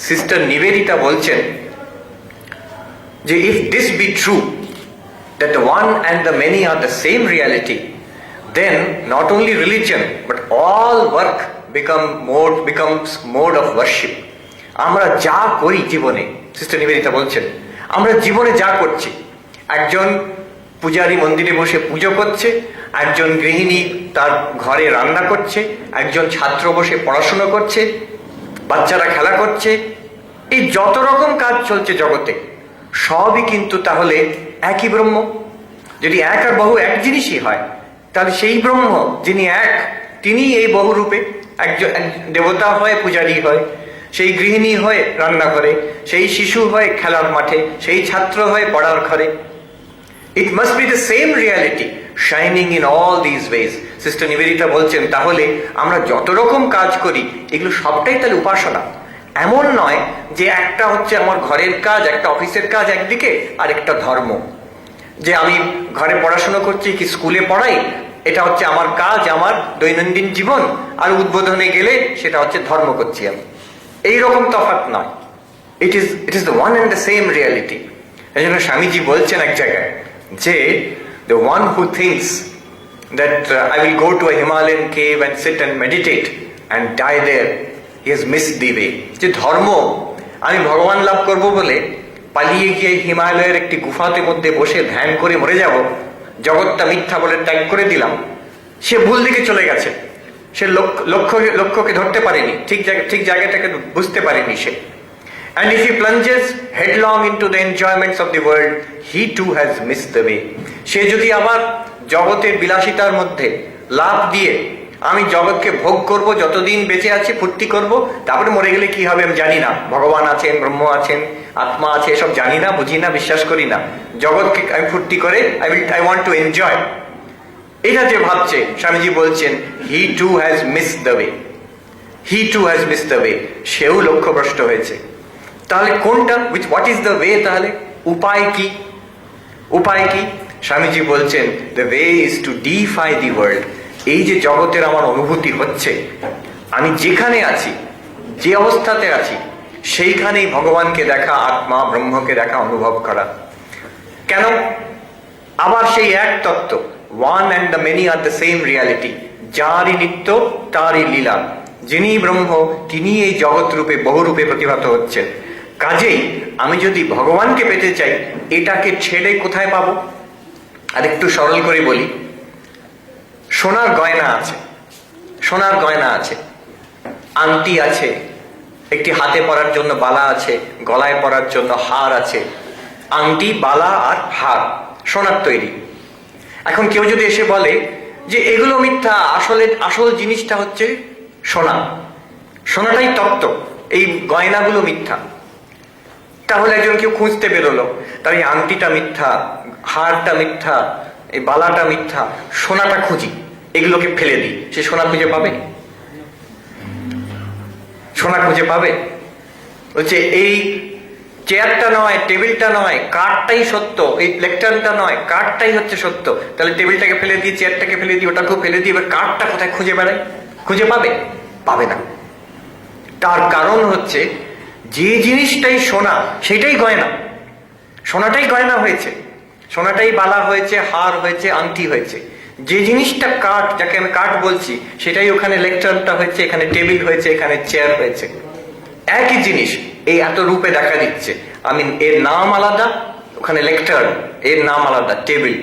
Sister Nivedita বলছেন যে if this be true, that the one and the many are the same reality, then not only religion but all work becomes mode of worship. আমরা যা করি জীবনে, sister Nivedita বলছেন, আমরা জীবনে যা করছি, একজন পূজারী মন্দিরে বসে পুজো করছে, একজন গৃহিণী তার ঘরে রান্না করছে, একজন ছাত্র বসে পড়াশোনা করছে, বাচ্চারা খেলা করছে, এই যত রকম কাজ চলছে জগতে সবই কিন্তু তাহলে একই ব্রহ্ম। যদি এক আর বহু এক জিনিসই হয়, তাহলে সেই ব্রহ্ম যিনি এক, তিনি এই বহুরূপে একজন দেবতা হয়, পূজারী হয়, সেই গৃহিণী হয় রান্না করে, সেই শিশু হয় খেলার মাঠে, সেই ছাত্র হয় পড়ার ঘরে। It must be the same reality shining in all these ways. Sister Nivedita বলছেন তাহলে আমরা যত রকম কাজ করি এগুলো সবটাই তাহলে উপাসনা। এমন নয় যে একটা হচ্ছে আমার ঘরের কাজ, একটা অফিসের কাজ একদিকে, আর একটা ধর্ম, যে আমি ঘরে পড়াশোনা করছি কি স্কুলে পড়াই, এটা হচ্ছে আমার কাজ, আমার দৈনন্দিন জীবন, আর উদ্বোধনে গেলে সেটা হচ্ছে ধর্ম করছি আমি। এইরকম তফাৎ নয়। It is the one and the same reality. এই জন্য স্বামীজি বলছেন এক জায়গায় যে the one who thinks that I will go to a Himalayan cave and sit and meditate and die there, he has missed the way. যে ধর্ম আমি ভগবান লাভ করব বলে পালিয়ে গিয়ে হিমালয়ের একটি গুফাতে মধ্যে বসে ধ্যান করে মরে যাব, জগৎটা মিথ্যা বলে ত্যাগ করে দিলাম, সে ভুল দিকে চলে গেছে। সে লক্ষ্যকে ধরতে পারেনি, ঠিক জায়গাটাকে বুঝতে পারেনি সে। And if he plunges headlong into the enjoyments of the world, he too has missed the way. সে যদি আবার জগতের বিলাসিতার মধ্যে লাভ দিয়ে আমি জগৎকে ভোগ করব, যতদিন বেঁচে আছি ফুর্তি করব, তারপরে মরে গেলে কি হবে আমি জানি না, ভগবান আছেন, ব্রহ্ম আছেন, আত্মা আছে, এসব জানি না, বুঝি না, বিশ্বাস করি না, জগৎকে আমি ফুর্তি করে I want to enjoy, এটা যে ভাবছে, স্বামীজি বলছেন he too has missed the way. He too has missed the way. সেও লক্ষ্যভ্রষ্ট হয়েছে। তাহলে কোনটা, হোয়াট ইজ দ্য ওয়ে? তাহলে উপায় কি? উপায় কি? স্বামীজি বলছেন the way is to defy the world. এই যে জগতের আমার অনুভূতি হচ্ছে, আমি যেখানে আছি, যে অবস্থাতে আছি, সেইখানেই ভগবানকে দেখা, আত্মা ব্রহ্মকে দেখা, অনুভব করা। কেন? আবার সেই এক তত্ত্ব, one and the many are the same reality. যারই নিত্য তারই লীলা, যিনি ব্রহ্ম তিনি এই জগৎ রূপে বহুরূপে প্রতিভাত হচ্ছেন। কাজেই আমি যদি ভগবানকে পেতে চাই, এটাকে ছেড়ে কোথায় পাবো? আর একটু সরল করে বলি, সোনার গয়না আছে, সোনার গয়না আছে, আংটি আছে, একটি হাতে পরার জন্য বালা আছে, গলায় পরার জন্য হার আছে। আংটি, বালা আর হার সোনার তৈরি। এখন কেউ যদি এসে বলে যে এগুলো মিথ্যা, আসল জিনিসটা হচ্ছে সোনা, সোনাটাই তত্ত্ব, এই গয়নাগুলো মিথ্যা, তাহলে একজন কেউ খুঁজতে বেরোলো, তার এই আংটিটা মিথ্যা, হারটা মিথ্যা, এই বালাটা মিথ্যা, সোনাটা খুঁজি, এগুলোকে ফেলে দিই, সে সোনা খুঁজে পাবে? সোনা খুঁজে পাবে? বলছে এই চেয়ারটা নয়, টেবিলটা নয়, কাঠটাই সত্য, এই লেকচারটা নয়, কাঠটাই হচ্ছে সত্য। তাহলে টেবিলটাকে ফেলে দিই, চেয়ারটাকে ফেলে দিই, ওটাকেও ফেলে দিই, এবার কাঠটা কোথায় খুঁজে বেড়াই? খুঁজে পাবে? পাবে না। তার কারণ হচ্ছে যে জিনিসটাই সোনা সেটাই গয়না, সোনাটাই গয়না হয়েছে, সোনাটাই বালা হয়েছে, হার হয়েছে, আংটি হয়েছে। যে জিনিসটা কাঠ, যাকে আমি কাঠ বলছি, সেটাই ওখানে লেকচারটা হয়েছে, এখানে টেবিল হয়েছে, এখানে চেয়ার হয়েছে। একই জিনিস এই এত রূপে দেখা দিচ্ছে। আমি এর নাম আলাদা, ওখানে লেকচার, এর নাম আলাদা, টেবিল,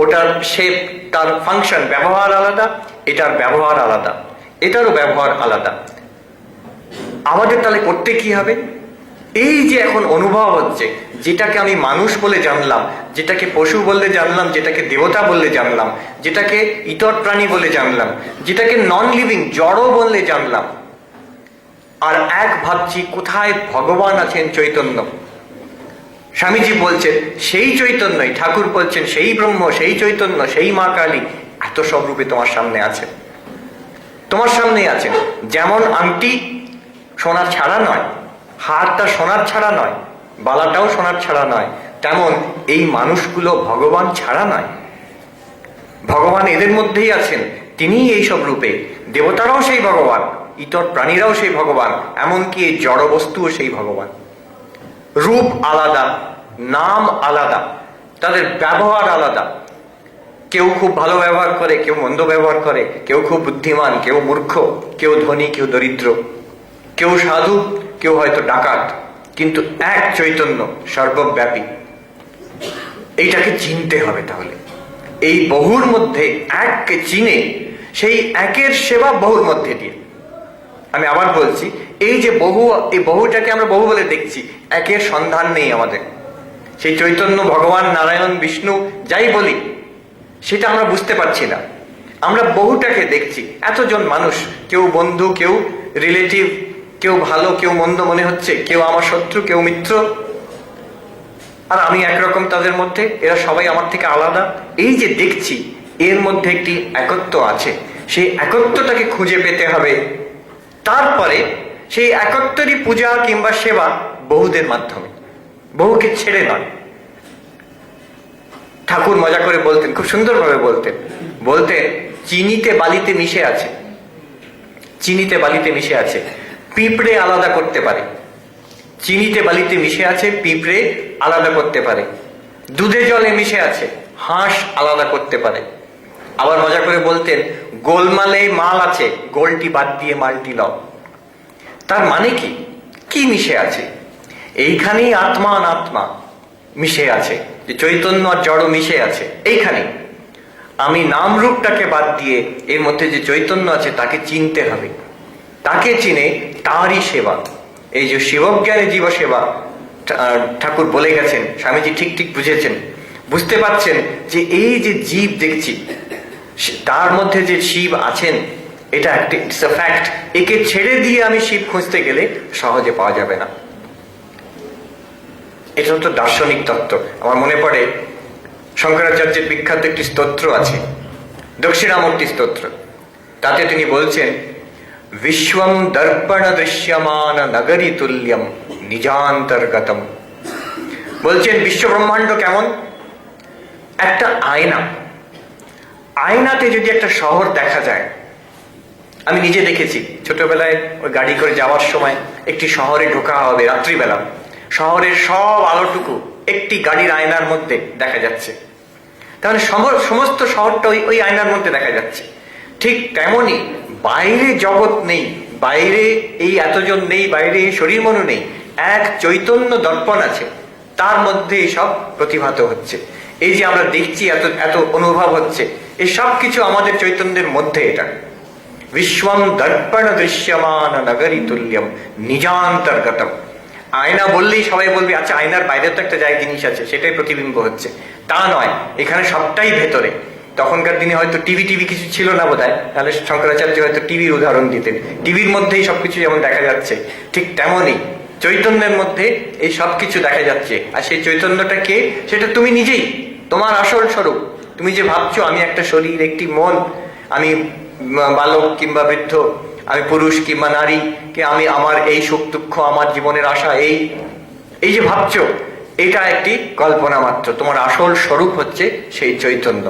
ওটার শেপ, তার ফাংশন, ব্যবহার আলাদা, এটার ব্যবহার আলাদা, এটারও ব্যবহার আলাদা। আমাদের তাহলে করতে কি হবে? এই যে এখন অনুভব হচ্ছে, যেটাকে আমি মানুষ বলে জানলাম, যেটাকে পশু বললে জানলাম, যেটাকে দেবতা বললে জানলাম, যেটাকে ইতর প্রাণী বলে জানলাম, যেটাকে নন লিভিং জড় বললে জানলাম, আর এক ভাবছি কোথায় ভগবান আছেন, চৈতন্য। স্বামীজি বলছেন সেই চৈতন্যই, ঠাকুর বলছেন সেই ব্রহ্ম, সেই চৈতন্য, সেই মা কালী এত সব রূপে তোমার সামনে আছেন, তোমার সামনেই আছেন। যেমন আংটি সোনার ছাড়া নয়, হারটা সোনার ছাড়া নয়, বালাটাও সোনার ছাড়া নয়, তেমন এই মানুষগুলো ভগবান ছাড়া নয়। ভগবান এদের মধ্যেই আছেন, তিনিই এই সব রূপে। দেবতারাও সেই ভগবান, ইতর প্রাণীরাও সেই ভগবান, এমনকি এই জড় বস্তুও সেই ভগবান। রূপ আলাদা, নাম আলাদা, তাদের ব্যবহার আলাদা। কেউ খুব ভালো ব্যবহার করে, কেউ মন্দ ব্যবহার করে, কেউ খুব বুদ্ধিমান, কেউ মূর্খ, কেউ ধনী, কেউ দরিদ্র, কেউ সাধু, কেউ হয়তো ডাকাত, কিন্তু এক চৈতন্য সর্বব্যাপী। এইটাকে চিনতে হবে। তাহলে এই বহুর মধ্যে এককে চিনে সেই একের সেবা বহুর মধ্যে দিয়ে। আমি আবার বলছি, এই যে বহু, এই বহুটাকে আমরা বহু বলে দেখছি, একের সন্ধান নেই আমাদের। সেই চৈতন্য, ভগবান, নারায়ণ, বিষ্ণু যাই বলি, সেটা আমরা বুঝতে পারছি না। আমরা বহুটাকে দেখছি, এতজন মানুষ, কেউ বন্ধু, কেউ রিলেটিভ, কেউ ভালো, কেউ মন্দ মনে হচ্ছে, কেউ আমার শত্রু, কেউ মিত্র, আর আমি একরকম তাদের মধ্যে, এরা সবাই আমার থেকে আলাদা। এই যে দেখছি, এর মধ্যে একটি একত্ব আছে। সেই একত্বটাকে খুঁজে পেতে হবে। তারপরে সেই একত্বরই পূজা কিংবা সেবা বহুদের মাধ্যমে, বহুকে ছেড়ে নয়। ঠাকুর মজা করে বলতেন, খুব সুন্দরভাবে বলতেন, চিনিতে বালিতে মিশে আছে, চিনিতে বালিতে মিশে আছে, পিঁপড়ে আলাদা করতে পারে। চিনিতে বালিতে মিশে আছে, পিঁপড়ে আলাদা করতে পারে। দুধে জলে মিশে আছে, হাঁস আলাদা করতে পারে। আবার মজা করে বলতেন, গোলমালে মাল আছে, গোলটি বাদ দিয়ে মালটি লও। তার মানে কি? কি মিশে আছে? এইখানেই আত্মা অনাত্মা মিশে আছে, যে চৈতন্য আর জড় মিশে আছে এইখানে। আমি নাম রূপটাকে বাদ দিয়ে এর মধ্যে যে চৈতন্য আছে তাকে চিনতে হবে। তাকে চিনে তারই সেবা, এই যে শিবজ্ঞানে জীব সেবা ঠাকুর বলে গেছেন, স্বামীজি ঠিক ঠিক বুঝেছেন। বুঝতে পারছেন যে এই যে জীব দেখছি, তার মধ্যে যে শিব আছেন, এটা একটা ইটস আ ফ্যাক্ট। একে ছেড়ে দিয়ে আমি শিব খুঁজতে গেলে সহজে পাওয়া যাবে না। এটা তো দার্শনিক তত্ত্ব। আমার মনে পড়ে শঙ্করাচার্যের বিখ্যাত একটি স্তোত্র আছে, দক্ষিণামূর্তি স্তোত্র। তাতে তিনি বলছেন, বিশ্বম দর্পণ দৃশ্যমান নগরী তুল্যম নিজান্তর্গতম। বলছেন বিশ্ব ব্রহ্মাণ্ড কেমন? একটা আয়না। আয়নাতে যদি একটা শহর দেখা যায়, আমি নিজে দেখেছি ছোটবেলায় ওই গাড়ি করে যাওয়ার সময় একটি শহরে ঢোকা হবে রাত্রিবেলা, শহরের সব আলোটুকু একটি গাড়ির আয়নার মধ্যে দেখা যাচ্ছে। তাহলে সমস্ত শহরটা ওই আয়নার মধ্যে দেখা যাচ্ছে। ঠিক তেমনই বাইরে জগৎ নেই, বাইরে এই এতজন নেই, বাইরে এই শরীর মনও নেই, এক চৈতন্য দর্পণ আছে, তার মধ্যে সব প্রতিভাত হচ্ছে। এই যে আমরা দেখছি, এত এত অনুভব হচ্ছে, এই সব কিছু আমাদের চৈতন্যের মধ্যে। এটা বিশ্বম দর্পণ দৃশ্যমান নগরী তুল্যম নিজান্তর্গতম। আয়না বললেই সবাই বলবে আচ্ছা আয়নার বাইরে তো একটা জায়গা জিনিস আছে, সেটাই প্রতিবিম্ব হচ্ছে। তা নয়, এখানে সবটাই ভেতরে। তখনকার দিনে হয়তো টিভি কিছু ছিল না বোধহয়, তাহলে শঙ্করাচার্য হয়তো টিভির উদাহরণ দিতেন। টিভির মধ্যেই সবকিছু যেমন দেখা যাচ্ছে, ঠিক তেমনই চৈতন্যের মধ্যে এই সবকিছু দেখা যাচ্ছে। আর সেই চৈতন্যটা কে? সেটা তুমি নিজেই, তোমার আসল স্বরূপ। তুমি যে ভাবছো আমি একটা শরীর, একটি মন, আমি বালক কিংবা বৃদ্ধ, আমি পুরুষ কিংবা নারী, কে আমি আমার এই সুখ দুঃখ, আমার জীবনের আশা, এই যে ভাবছো, এটা একটি কল্পনা মাত্র। তোমার আসল স্বরূপ হচ্ছে সেই চৈতন্য।